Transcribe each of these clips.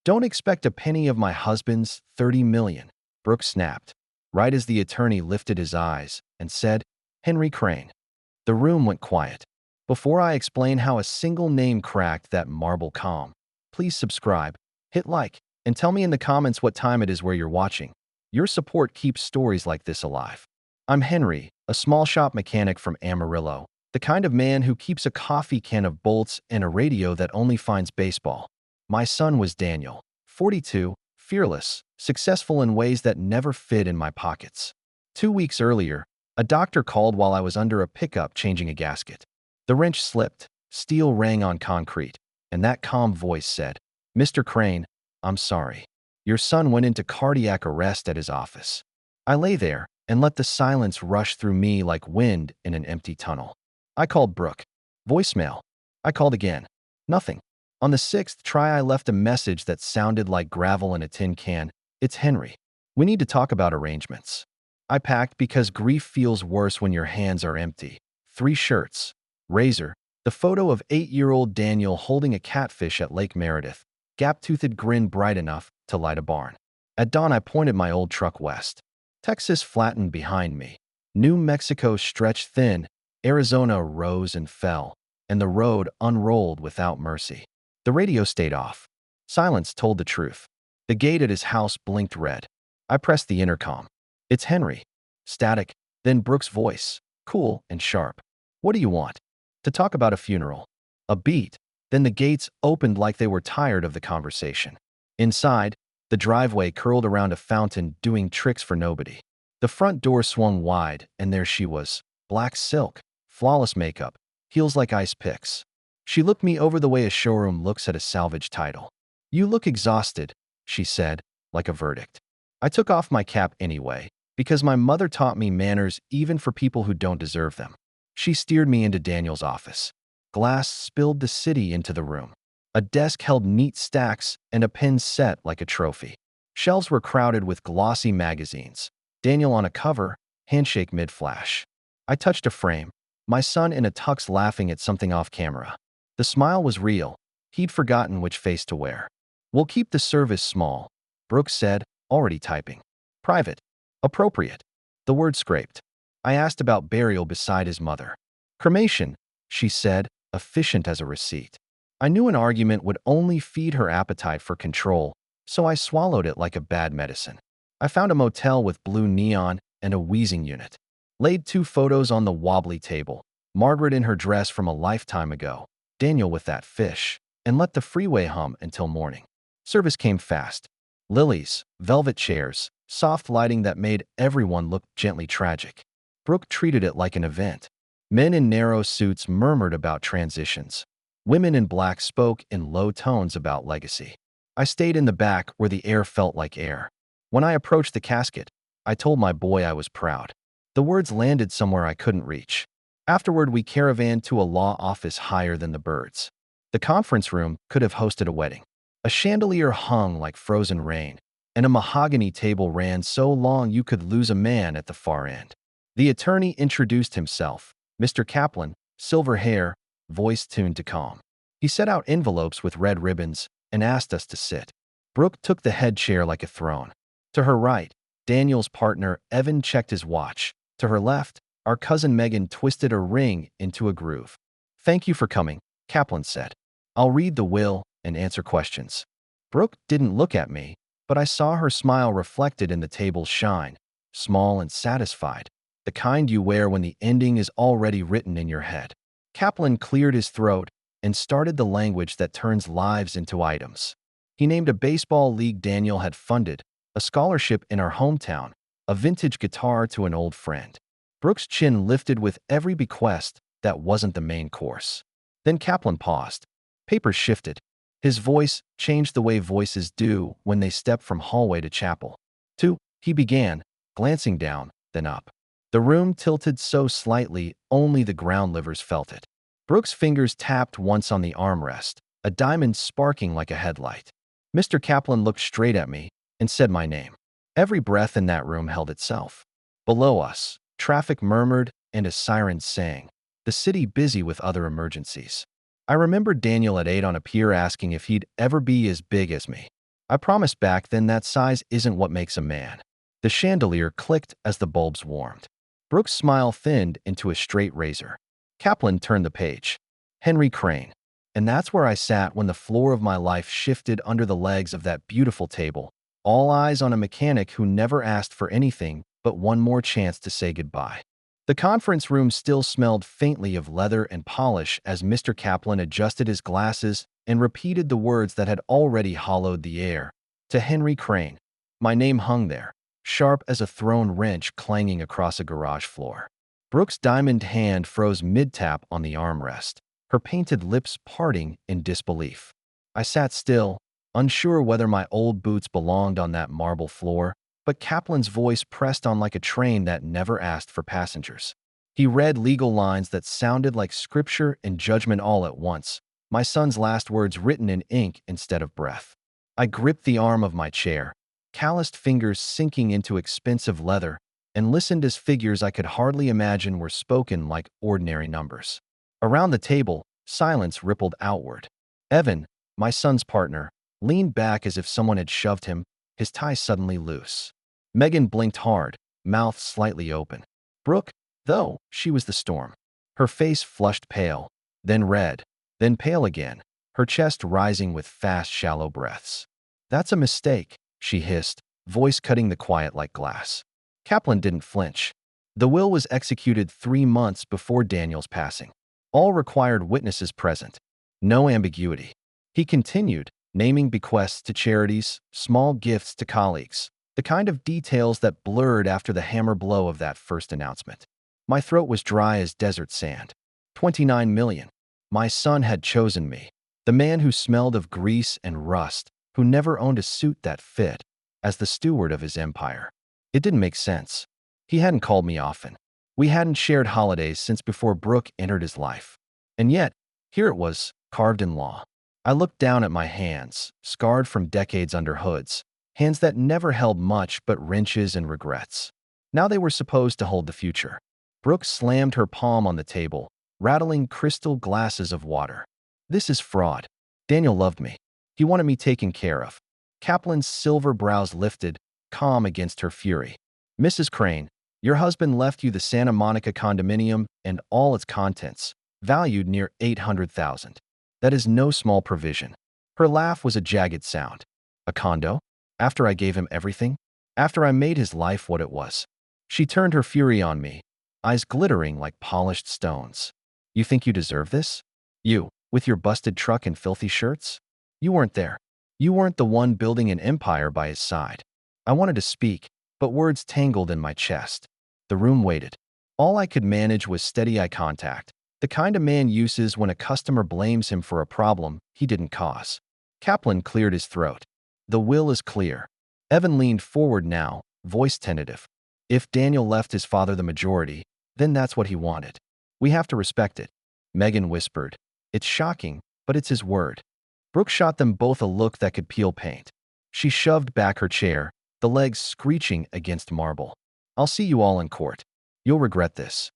Don't expect a penny of my husband's 30 million, Brooke snapped, right as the attorney lifted his eyes and said, Henry Crane. The room went quiet. Before I explain how a single name cracked that marble calm, please subscribe, hit like, and tell me in the comments what time it is where you're watching. Your support keeps stories like this alive. I'm Henry, a small shop mechanic from Amarillo, the kind of man who keeps a coffee can of bolts and a radio that only finds baseball. My son was Daniel, 42, fearless, successful in ways that never fit in my pockets. 2 weeks earlier, a doctor called while I was under a pickup changing a gasket. The wrench slipped, steel rang on concrete, and that calm voice said, Mr. Crane, I'm sorry. Your son went into cardiac arrest at his office. I lay there and let the silence rush through me like wind in an empty tunnel. I called Brooke. Voicemail. I called again. Nothing. On the sixth try, I left a message that sounded like gravel in a tin can. It's Henry. We need to talk about arrangements. I packed because grief feels worse when your hands are empty. 3 shirts. Razor. The photo of 8-year-old Daniel holding a catfish at Lake Meredith. Gap-toothed grin bright enough to light a barn. At dawn, I pointed my old truck west. Texas flattened behind me. New Mexico stretched thin. Arizona rose and fell, and the road unrolled without mercy. The radio stayed off. Silence told the truth. The gate at his house blinked red. I pressed the intercom. It's Henry. Static, then Brooke's voice, cool and sharp. What do you want? To talk about a funeral. A beat. Then the gates opened like they were tired of the conversation. Inside, the driveway curled around a fountain doing tricks for nobody. The front door swung wide, and there she was. Black silk, flawless makeup, heels like ice picks. She looked me over the way a showroom looks at a salvage title. You look exhausted, she said, like a verdict. I took off my cap anyway, because my mother taught me manners even for people who don't deserve them. She steered me into Daniel's office. Glass spilled the city into the room. A desk held neat stacks and a pen set like a trophy. Shelves were crowded with glossy magazines. Daniel on a cover, handshake mid-flash. I touched a frame, my son in a tux laughing at something off camera. The smile was real. He'd forgotten which face to wear. We'll keep the service small, Brooke said, already typing. Private. Appropriate. The word scraped. I asked about burial beside his mother. Cremation, she said, efficient as a receipt. I knew an argument would only feed her appetite for control, so I swallowed it like a bad medicine. I found a motel with blue neon and a wheezing unit. Laid 2 photos on the wobbly table. Margaret in her dress from a lifetime ago. Daniel with that fish. And let the freeway hum until morning. Service came fast. Lilies, velvet chairs, soft lighting that made everyone look gently tragic. Brooke treated it like an event. Men in narrow suits murmured about transitions. Women in black spoke in low tones about legacy. I stayed in the back where the air felt like air. When I approached the casket, I told my boy I was proud. The words landed somewhere I couldn't reach. Afterward, we caravanned to a law office higher than the birds. The conference room could have hosted a wedding. A chandelier hung like frozen rain, and a mahogany table ran so long you could lose a man at the far end. The attorney introduced himself, Mr. Kaplan, silver hair, voice tuned to calm. He set out envelopes with red ribbons and asked us to sit. Brooke took the head chair like a throne. To her right, Daniel's partner, Evan, checked his watch. To her left, our cousin Megan twisted a ring into a groove. Thank you for coming, Kaplan said. I'll read the will and answer questions. Brooke didn't look at me, but I saw her smile reflected in the table's shine, small and satisfied, the kind you wear when the ending is already written in your head. Kaplan cleared his throat and started the language that turns lives into items. He named a baseball league Daniel had funded, a scholarship in our hometown, a vintage guitar to an old friend. Brooke's chin lifted with every bequest that wasn't the main course. Then Kaplan paused. Papers shifted. His voice changed the way voices do when they step from hallway to chapel. He began, glancing down, then up. The room tilted so slightly only the ground livers felt it. Brooke's fingers tapped once on the armrest, a diamond sparking like a headlight. Mr. Kaplan looked straight at me and said my name. Every breath in that room held itself. Below us, traffic murmured and a siren sang, the city busy with other emergencies. I remembered Daniel at 8 on a pier asking if he'd ever be as big as me. I promised back then that size isn't what makes a man. The chandelier clicked as the bulbs warmed. Brooke's smile thinned into a straight razor. Kaplan turned the page. Henry Crane. And that's where I sat when the floor of my life shifted under the legs of that beautiful table, all eyes on a mechanic who never asked for anything but one more chance to say goodbye. The conference room still smelled faintly of leather and polish as Mr. Kaplan adjusted his glasses and repeated the words that had already hollowed the air. To Henry Crane. My name hung there, sharp as a thrown wrench clanging across a garage floor. Brooke's diamond hand froze mid-tap on the armrest, her painted lips parting in disbelief. I sat still, unsure whether my old boots belonged on that marble floor, but Kaplan's voice pressed on like a train that never asked for passengers. He read legal lines that sounded like scripture and judgment all at once, my son's last words written in ink instead of breath. I gripped the arm of my chair, calloused fingers sinking into expensive leather, and listened as figures I could hardly imagine were spoken like ordinary numbers. Around the table, silence rippled outward. Evan, my son's partner, leaned back as if someone had shoved him, his tie suddenly loose. Megan blinked hard, mouth slightly open. Brooke, though, she was the storm. Her face flushed pale, then red, then pale again, her chest rising with fast, shallow breaths. That's a mistake, she hissed, voice cutting the quiet like glass. Kaplan didn't flinch. The will was executed 3 months before Daniel's passing. All required witnesses present. No ambiguity. He continued, naming bequests to charities, small gifts to colleagues, the kind of details that blurred after the hammer blow of that first announcement. My throat was dry as desert sand. 29 million. My son had chosen me, the man who smelled of grease and rust, who never owned a suit that fit, as the steward of his empire. It didn't make sense. He hadn't called me often. We hadn't shared holidays since before Brooke entered his life. And yet, here it was, carved in law. I looked down at my hands, scarred from decades under hoods, hands that never held much but wrenches and regrets. Now they were supposed to hold the future. Brooke slammed her palm on the table, rattling crystal glasses of water. This is fraud. Daniel loved me. He wanted me taken care of. Kaplan's silver brows lifted, calm against her fury. Mrs. Crane, your husband left you the Santa Monica condominium and all its contents, valued near $800,000. That is no small provision. Her laugh was a jagged sound. A condo? After I gave him everything? After I made his life what it was? She turned her fury on me, eyes glittering like polished stones. You think you deserve this? You, with your busted truck and filthy shirts? You weren't there. You weren't the one building an empire by his side. I wanted to speak, but words tangled in my chest. The room waited. All I could manage was steady eye contact, the kind a man uses when a customer blames him for a problem he didn't cause. Kaplan cleared his throat. The will is clear. Evan leaned forward now, voice tentative. If Daniel left his father the majority, then that's what he wanted. We have to respect it. Megan whispered. It's shocking, but it's his word. Brooke shot them both a look that could peel paint. She shoved back her chair, the legs screeching against marble. I'll see you all in court. You'll regret this.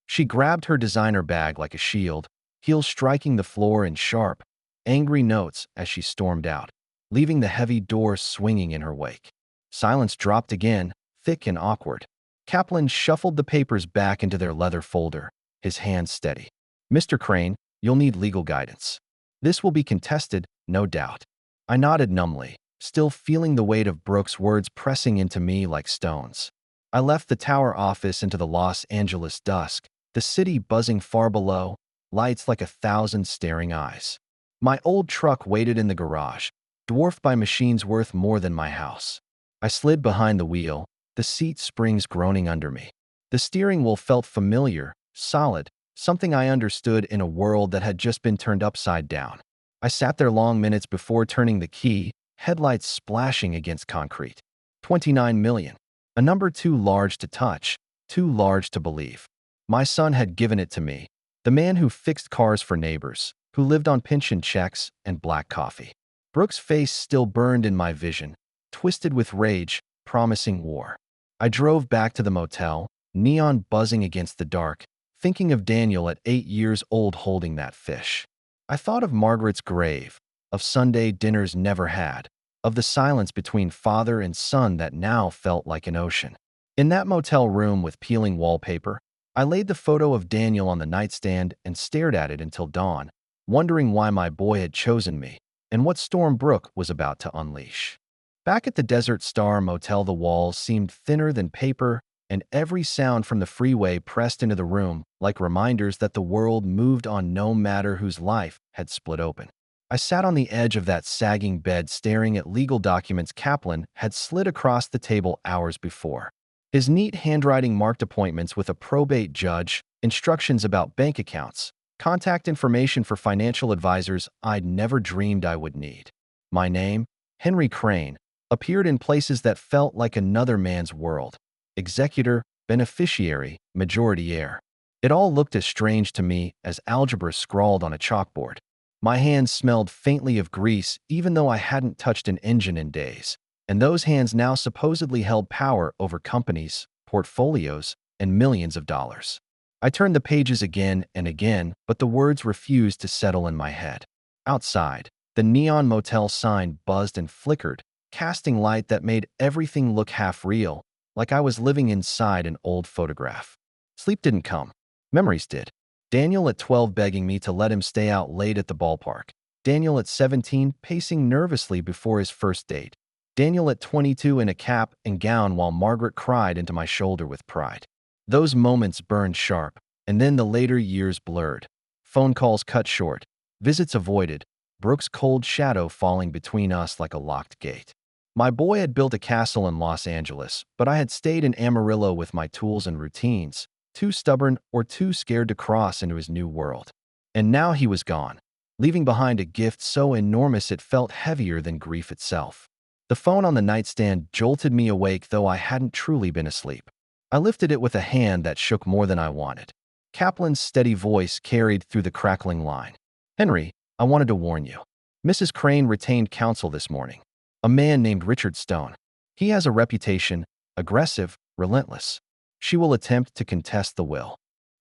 She grabbed her designer bag like a shield, heels striking the floor in sharp, angry notes as she stormed out, leaving the heavy door swinging in her wake. Silence dropped again, thick and awkward. Kaplan shuffled the papers back into their leather folder, his hands steady. Mr. Crane, you'll need legal guidance. This will be contested, no doubt. I nodded numbly, still feeling the weight of Brooke's words pressing into me like stones. I left the tower office into the Los Angeles dusk, the city buzzing far below, lights like 1,000 staring eyes. My old truck waited in the garage, dwarfed by machines worth more than my house. I slid behind the wheel, the seat springs groaning under me. The steering wheel felt familiar, solid, something I understood in a world that had just been turned upside down. I sat there long minutes before turning the key, headlights splashing against concrete. 29 million. A number too large to touch, too large to believe. My son had given it to me, the man who fixed cars for neighbors, who lived on pension checks and black coffee. Brooke's face still burned in my vision, twisted with rage, promising war. I drove back to the motel, neon buzzing against the dark, thinking of Daniel at 8 years old holding that fish. I thought of Margaret's grave, of Sunday dinners never had, of the silence between father and son that now felt like an ocean. In that motel room with peeling wallpaper, I laid the photo of Daniel on the nightstand and stared at it until dawn, wondering why my boy had chosen me and what storm Brooke was about to unleash. Back at the Desert Star Motel, the walls seemed thinner than paper, and every sound from the freeway pressed into the room like reminders that the world moved on no matter whose life had split open. I sat on the edge of that sagging bed staring at legal documents Kaplan had slid across the table hours before. His neat handwriting marked appointments with a probate judge, instructions about bank accounts, contact information for financial advisors I'd never dreamed I would need. My name, Henry Crane, appeared in places that felt like another man's world: executor, beneficiary, majority heir. It all looked as strange to me as algebra scrawled on a chalkboard. My hands smelled faintly of grease even though I hadn't touched an engine in days, and those hands now supposedly held power over companies, portfolios, and millions of dollars. I turned the pages again and again, but the words refused to settle in my head. Outside, the neon motel sign buzzed and flickered, casting light that made everything look half real, like I was living inside an old photograph. Sleep didn't come. Memories did. Daniel at 12 begging me to let him stay out late at the ballpark. Daniel at 17 pacing nervously before his first date. Daniel at 22 in a cap and gown while Margaret cried into my shoulder with pride. Those moments burned sharp, and then the later years blurred. Phone calls cut short, visits avoided, Brooke's cold shadow falling between us like a locked gate. My boy had built a castle in Los Angeles, but I had stayed in Amarillo with my tools and routines, too stubborn or too scared to cross into his new world. And now he was gone, leaving behind a gift so enormous it felt heavier than grief itself. The phone on the nightstand jolted me awake though I hadn't truly been asleep. I lifted it with a hand that shook more than I wanted. Kaplan's steady voice carried through the crackling line. "Henry, I wanted to warn you. Mrs. Crane retained counsel this morning. A man named Richard Stone. He has a reputation, aggressive, relentless. She will attempt to contest the will."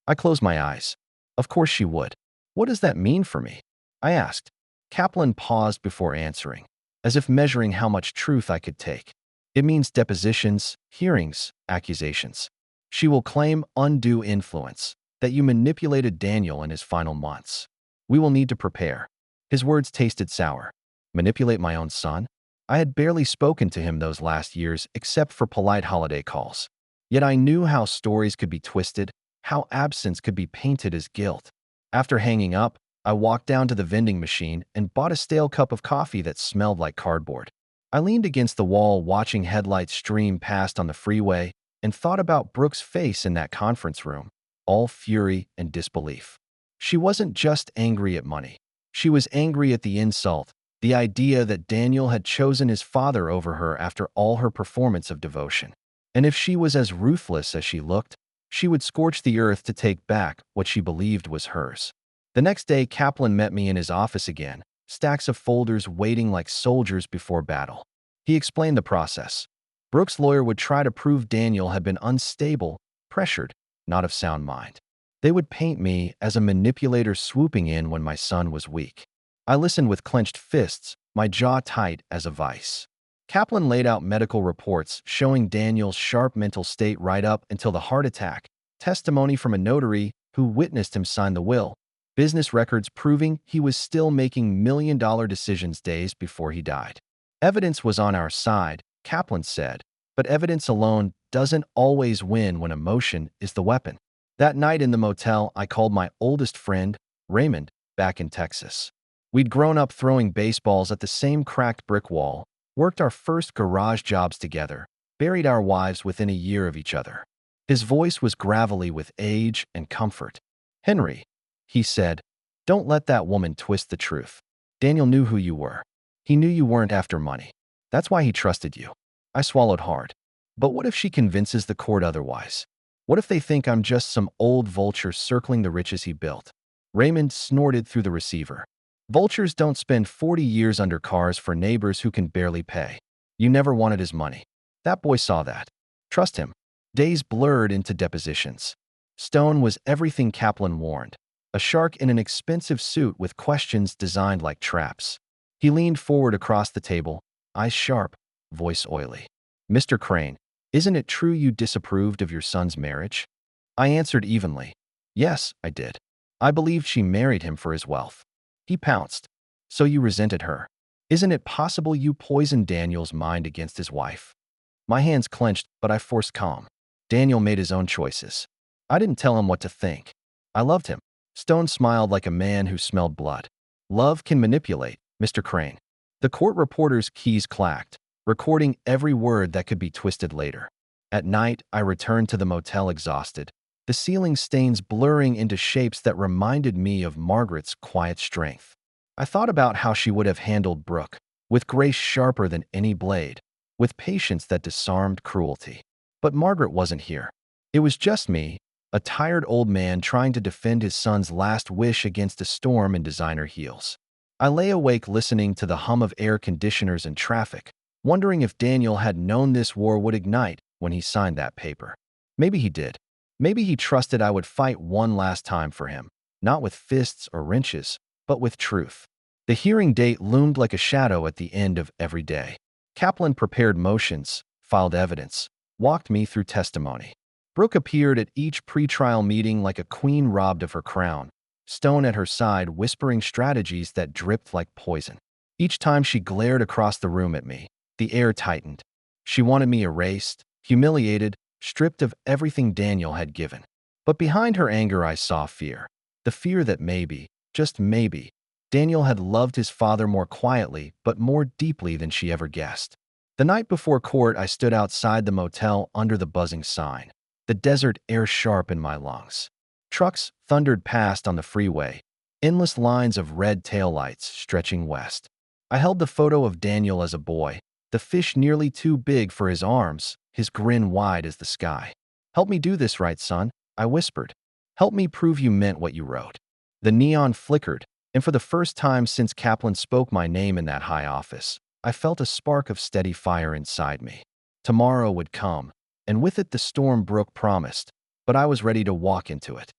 I closed my eyes. Of course she would. What does that mean for me? I asked. Kaplan paused before answering, as if measuring how much truth I could take. "It means depositions, hearings, accusations. She will claim undue influence, that you manipulated Daniel in his final months. We will need to prepare." His words tasted sour. Manipulate my own son? I had barely spoken to him those last years except for polite holiday calls. Yet I knew how stories could be twisted, how absence could be painted as guilt. After hanging up, I walked down to the vending machine and bought a stale cup of coffee that smelled like cardboard. I leaned against the wall watching headlights stream past on the freeway and thought about Brooke's face in that conference room, all fury and disbelief. She wasn't just angry at money. She was angry at the insult, the idea that Daniel had chosen his father over her after all her performance of devotion. And if she was as ruthless as she looked, she would scorch the earth to take back what she believed was hers. The next day, Kaplan met me in his office again, stacks of folders waiting like soldiers before battle. He explained the process. Brooke's lawyer would try to prove Daniel had been unstable, pressured, not of sound mind. They would paint me as a manipulator swooping in when my son was weak. I listened with clenched fists, my jaw tight as a vice. Kaplan laid out medical reports showing Daniel's sharp mental state right up until the heart attack, testimony from a notary who witnessed him sign the will, business records proving he was still making million-dollar decisions days before he died. Evidence was on our side, Kaplan said, but evidence alone doesn't always win when emotion is the weapon. That night in the motel, I called my oldest friend, Raymond, back in Texas. We'd grown up throwing baseballs at the same cracked brick wall, worked our first garage jobs together, buried our wives within a year of each other. His voice was gravelly with age and comfort. "Henry," he said, "don't let that woman twist the truth. Daniel knew who you were. He knew you weren't after money. That's why he trusted you." I swallowed hard. But what if she convinces the court otherwise? What if they think I'm just some old vulture circling the riches he built? Raymond snorted through the receiver. "Vultures don't spend 40 years under cars for neighbors who can barely pay. You never wanted his money. That boy saw that. Trust him." Days blurred into depositions. Stone was everything Kaplan warned, a shark in an expensive suit with questions designed like traps. He leaned forward across the table, eyes sharp, voice oily. "Mr. Crane, isn't it true you disapproved of your son's marriage?" I answered evenly. "Yes, I did. I believed she married him for his wealth." He pounced. "So you resented her? Isn't it possible you poisoned Daniel's mind against his wife?" My hands clenched, but I forced calm. Daniel made his own choices. I didn't tell him what to think. I loved him. Stone smiled like a man who smelled blood. "Love can manipulate, Mr. Crane." The court reporter's keys clacked, recording every word that could be twisted later. At night, I returned to the motel exhausted, the ceiling stains blurring into shapes that reminded me of Margaret's quiet strength. I thought about how she would have handled Brooke, with grace sharper than any blade, with patience that disarmed cruelty. But Margaret wasn't here. It was just me, a tired old man trying to defend his son's last wish against a storm in designer heels. I lay awake listening to the hum of air conditioners and traffic, wondering if Daniel had known this war would ignite when he signed that paper. Maybe he did. Maybe he trusted I would fight one last time for him, not with fists or wrenches, but with truth. The hearing date loomed like a shadow at the end of every day. Kaplan prepared motions, filed evidence, walked me through testimony. Brooke appeared at each pretrial meeting like a queen robbed of her crown, Stone at her side whispering strategies that dripped like poison. Each time she glared across the room at me, the air tightened. She wanted me erased, humiliated, stripped of everything Daniel had given. But behind her anger I saw fear. The fear that maybe, just maybe, Daniel had loved his father more quietly but more deeply than she ever guessed. The night before court, I stood outside the motel under the buzzing sign, the desert air sharp in my lungs. Trucks thundered past on the freeway, endless lines of red taillights stretching west. I held the photo of Daniel as a boy, the fish nearly too big for his arms, his grin wide as the sky. "Help me do this right, son," I whispered. "Help me prove you meant what you wrote." The neon flickered, and for the first time since Kaplan spoke my name in that high office, I felt a spark of steady fire inside me. Tomorrow would come, and with it the storm Brooke promised, but I was ready to walk into it.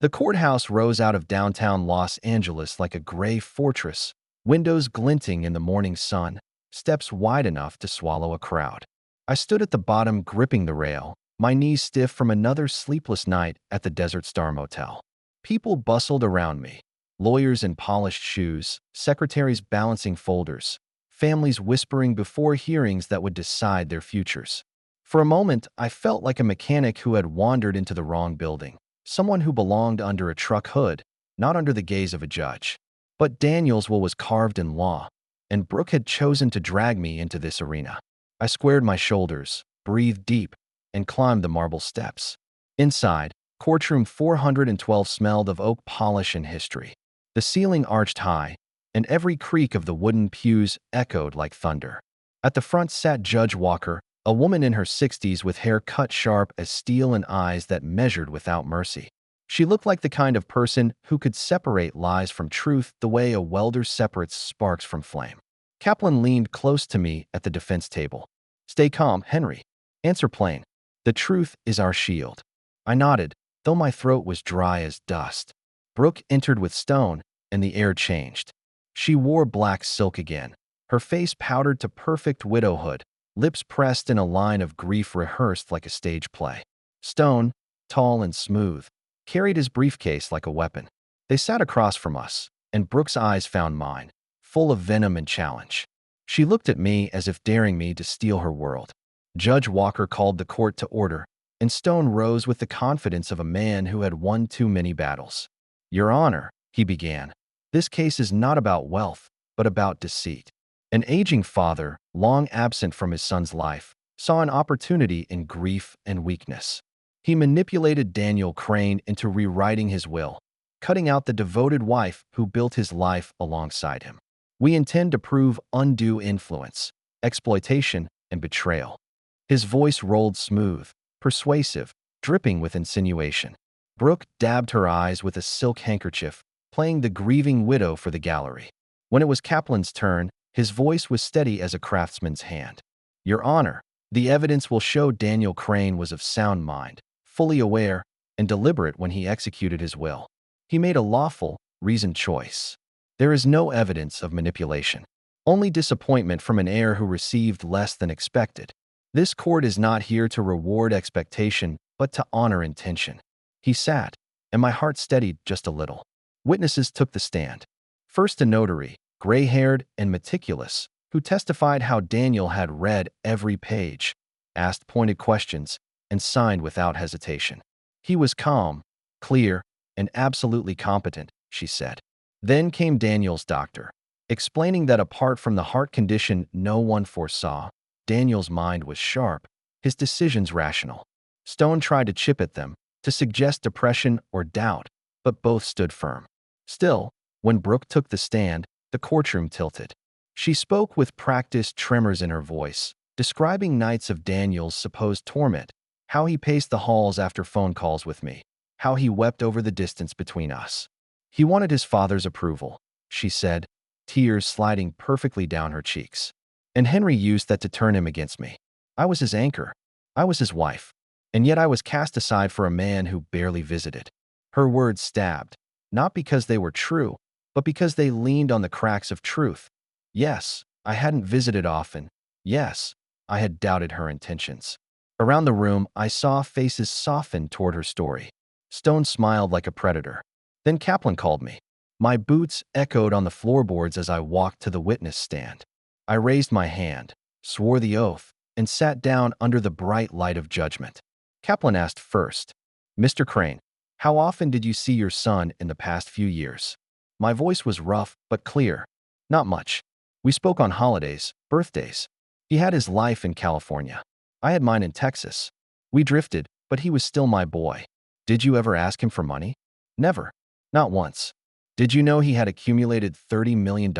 The courthouse rose out of downtown Los Angeles like a gray fortress, windows glinting in the morning sun, steps wide enough to swallow a crowd. I stood at the bottom gripping the rail, my knees stiff from another sleepless night at the Desert Star Motel. People bustled around me, lawyers in polished shoes, secretaries balancing folders, families whispering before hearings that would decide their futures. For a moment, I felt like a mechanic who had wandered into the wrong building, someone who belonged under a truck hood, not under the gaze of a judge. But Daniel's will was carved in law, and Brooke had chosen to drag me into this arena. I squared my shoulders, breathed deep, and climbed the marble steps. Inside, courtroom 412 smelled of oak polish and history. The ceiling arched high, and every creak of the wooden pews echoed like thunder. At the front sat Judge Walker, a woman in her 60s with hair cut sharp as steel and eyes that measured without mercy. She looked like the kind of person who could separate lies from truth the way a welder separates sparks from flame. Kaplan leaned close to me at the defense table. "Stay calm, Henry. Answer plain. The truth is our shield." I nodded, though my throat was dry as dust. Brooke entered with Stone, and the air changed. She wore black silk again, her face powdered to perfect widowhood, lips pressed in a line of grief rehearsed like a stage play. Stone, tall and smooth, carried his briefcase like a weapon. They sat across from us, and Brooke's eyes found mine, full of venom and challenge. She looked at me as if daring me to steal her world. Judge Walker called the court to order, and Stone rose with the confidence of a man who had won too many battles. "Your Honor," he began, "this case is not about wealth, but about deceit." An aging father, long absent from his son's life, saw an opportunity in grief and weakness. He manipulated Daniel Crane into rewriting his will, cutting out the devoted wife who built his life alongside him. "We intend to prove undue influence, exploitation, and betrayal." His voice rolled smooth, persuasive, dripping with insinuation. Brooke dabbed her eyes with a silk handkerchief, playing the grieving widow for the gallery. When it was Kaplan's turn, his voice was steady as a craftsman's hand. "Your Honor, the evidence will show Daniel Crane was of sound mind, fully aware, and deliberate when he executed his will. He made a lawful, reasoned choice. There is no evidence of manipulation." only disappointment from an heir who received less than expected. This court is not here to reward expectation, but to honor intention. He sat, and my heart steadied just a little. Witnesses took the stand. First, a notary, gray-haired and meticulous, who testified how Daniel had read every page, asked pointed questions, and signed without hesitation. He was calm, clear, and absolutely competent, she said. Then came Daniel's doctor, explaining that apart from the heart condition no one foresaw, Daniel's mind was sharp, his decisions rational. Stone tried to chip at them, to suggest depression or doubt, but both stood firm. Still, when Brooke took the stand, the courtroom tilted. She spoke with practiced tremors in her voice, describing nights of Daniel's supposed torment, how he paced the halls after phone calls with me, how he wept over the distance between us. He wanted his father's approval, she said, tears sliding perfectly down her cheeks. And Henry used that to turn him against me. I was his anchor. I was his wife. And yet I was cast aside for a man who barely visited. Her words stabbed, not because they were true, but because they leaned on the cracks of truth. Yes, I hadn't visited often. Yes, I had doubted her intentions. Around the room, I saw faces soften toward her story. Stone smiled like a predator. Then Kaplan called me. My boots echoed on the floorboards as I walked to the witness stand. I raised my hand, swore the oath, and sat down under the bright light of judgment. Kaplan asked first, "Mr. Crane, how often did you see your son in the past few years?" My voice was rough but clear. "Not much. We spoke on holidays, birthdays. He had his life in California. I had mine in Texas. We drifted, but he was still my boy. Did you ever ask him for money?" "Never. Not once." "Did you know he had accumulated $30 million?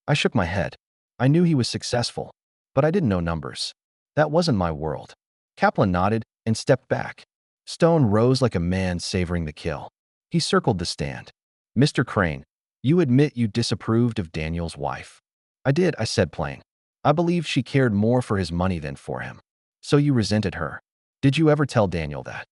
I shook my head. I knew he was successful, but I didn't know numbers. That wasn't my world. Kaplan nodded and stepped back. Stone rose like a man savoring the kill. He circled the stand. "Mr. Crane, you admit you disapproved of Daniel's wife." "I did," I said plain. "I believed she cared more for his money than for him." "So you resented her. Did you ever tell Daniel that?"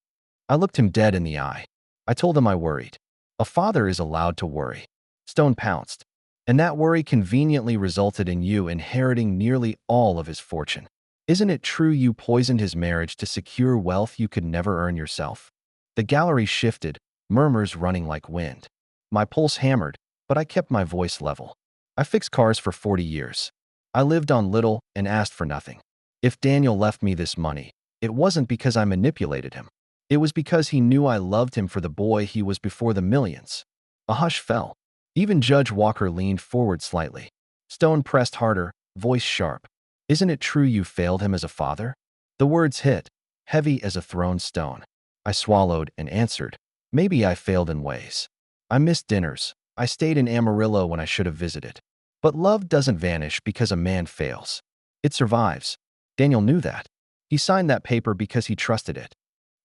I looked him dead in the eye. I told him I worried. A father is allowed to worry. Stone pounced. "And that worry conveniently resulted in you inheriting nearly all of his fortune. Isn't it true you poisoned his marriage to secure wealth you could never earn yourself?" The gallery shifted, murmurs running like wind. My pulse hammered, but I kept my voice level. "I fixed cars for 40 years. I lived on little and asked for nothing. If Daniel left me this money, it wasn't because I manipulated him. It was because he knew I loved him for the boy he was before the millions." A hush fell. Even Judge Walker leaned forward slightly. Stone pressed harder, voice sharp. "Isn't it true you failed him as a father?" The words hit, heavy as a thrown stone. I swallowed and answered, "Maybe I failed in ways. I missed dinners. I stayed in Amarillo when I should have visited. But love doesn't vanish because a man fails. It survives. Daniel knew that. He signed that paper because he trusted it."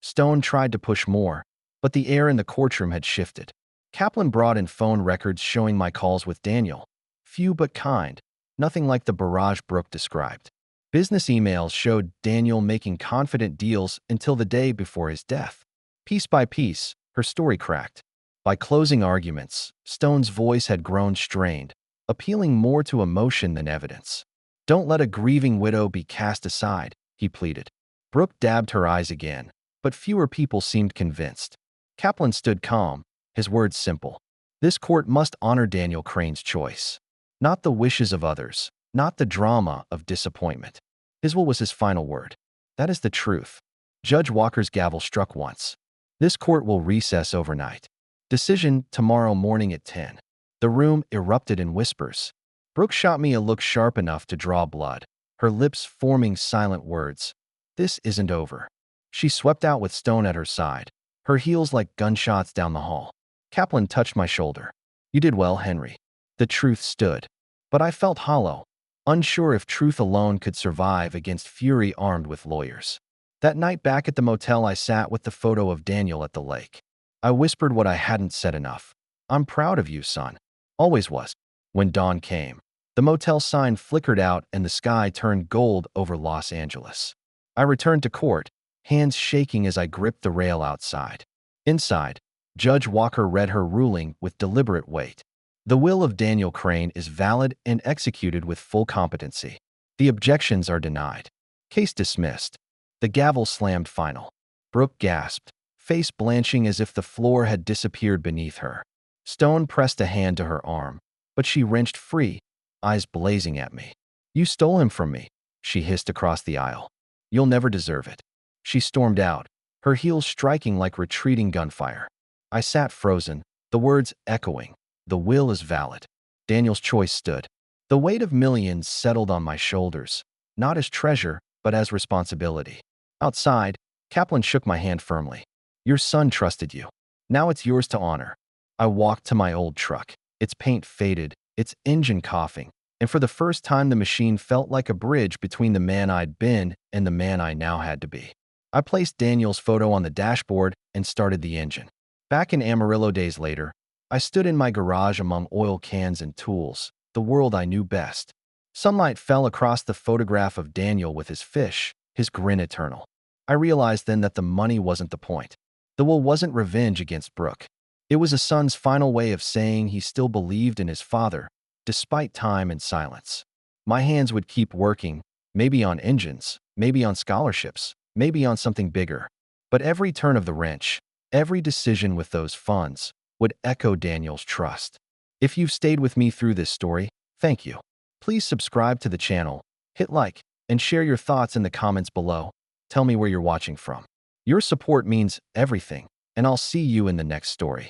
Stone tried to push more, but the air in the courtroom had shifted. Kaplan brought in phone records showing my calls with Daniel. Few but kind, nothing like the barrage Brooke described. Business emails showed Daniel making confident deals until the day before his death. Piece by piece, her story cracked. By closing arguments, Stone's voice had grown strained, appealing more to emotion than evidence. "Don't let a grieving widow be cast aside," he pleaded. Brooke dabbed her eyes again, but fewer people seemed convinced. Kaplan stood calm, his words simple. "This court must honor Daniel Crane's choice. Not the wishes of others, not the drama of disappointment. His will was his final word. That is the truth." Judge Walker's gavel struck once. "This court will recess overnight. Decision tomorrow morning at 10. The room erupted in whispers. Brooke shot me a look sharp enough to draw blood, her lips forming silent words. "This isn't over." She swept out with Stone at her side, her heels like gunshots down the hall. Kaplan touched my shoulder. "You did well, Henry." The truth stood. But I felt hollow, unsure if truth alone could survive against fury armed with lawyers. That night back at the motel, I sat with the photo of Daniel at the lake. I whispered what I hadn't said enough. "I'm proud of you, son." Always was. When dawn came, the motel sign flickered out and the sky turned gold over Los Angeles. I returned to court, hands shaking as I gripped the rail outside. Inside, Judge Walker read her ruling with deliberate weight. The will of Daniel Crane is valid and executed with full competency. The objections are denied. Case dismissed. The gavel slammed final. Brooke gasped, face blanching as if the floor had disappeared beneath her. Stone pressed a hand to her arm, but she wrenched free, eyes blazing at me. "You stole him from me," she hissed across the aisle. "You'll never deserve it." She stormed out, her heels striking like retreating gunfire. I sat frozen, the words echoing. The will is valid. Daniel's choice stood. The weight of millions settled on my shoulders, not as treasure, but as responsibility. Outside, Kaplan shook my hand firmly. "Your son trusted you. Now it's yours to honor." I walked to my old truck. Its paint faded, its engine coughing, and for the first time the machine felt like a bridge between the man I'd been and the man I now had to be. I placed Daniel's photo on the dashboard and started the engine. Back in Amarillo days later, I stood in my garage among oil cans and tools, the world I knew best. Sunlight fell across the photograph of Daniel with his fish, his grin eternal. I realized then that the money wasn't the point. The will wasn't revenge against Brooke. It was a son's final way of saying he still believed in his father, despite time and silence. My hands would keep working, maybe on engines, maybe on scholarships, maybe on something bigger. But every turn of the wrench, every decision with those funds, would echo Daniel's trust. If you've stayed with me through this story, thank you. Please subscribe to the channel, hit like, and share your thoughts in the comments below. Tell me where you're watching from. Your support means everything, and I'll see you in the next story.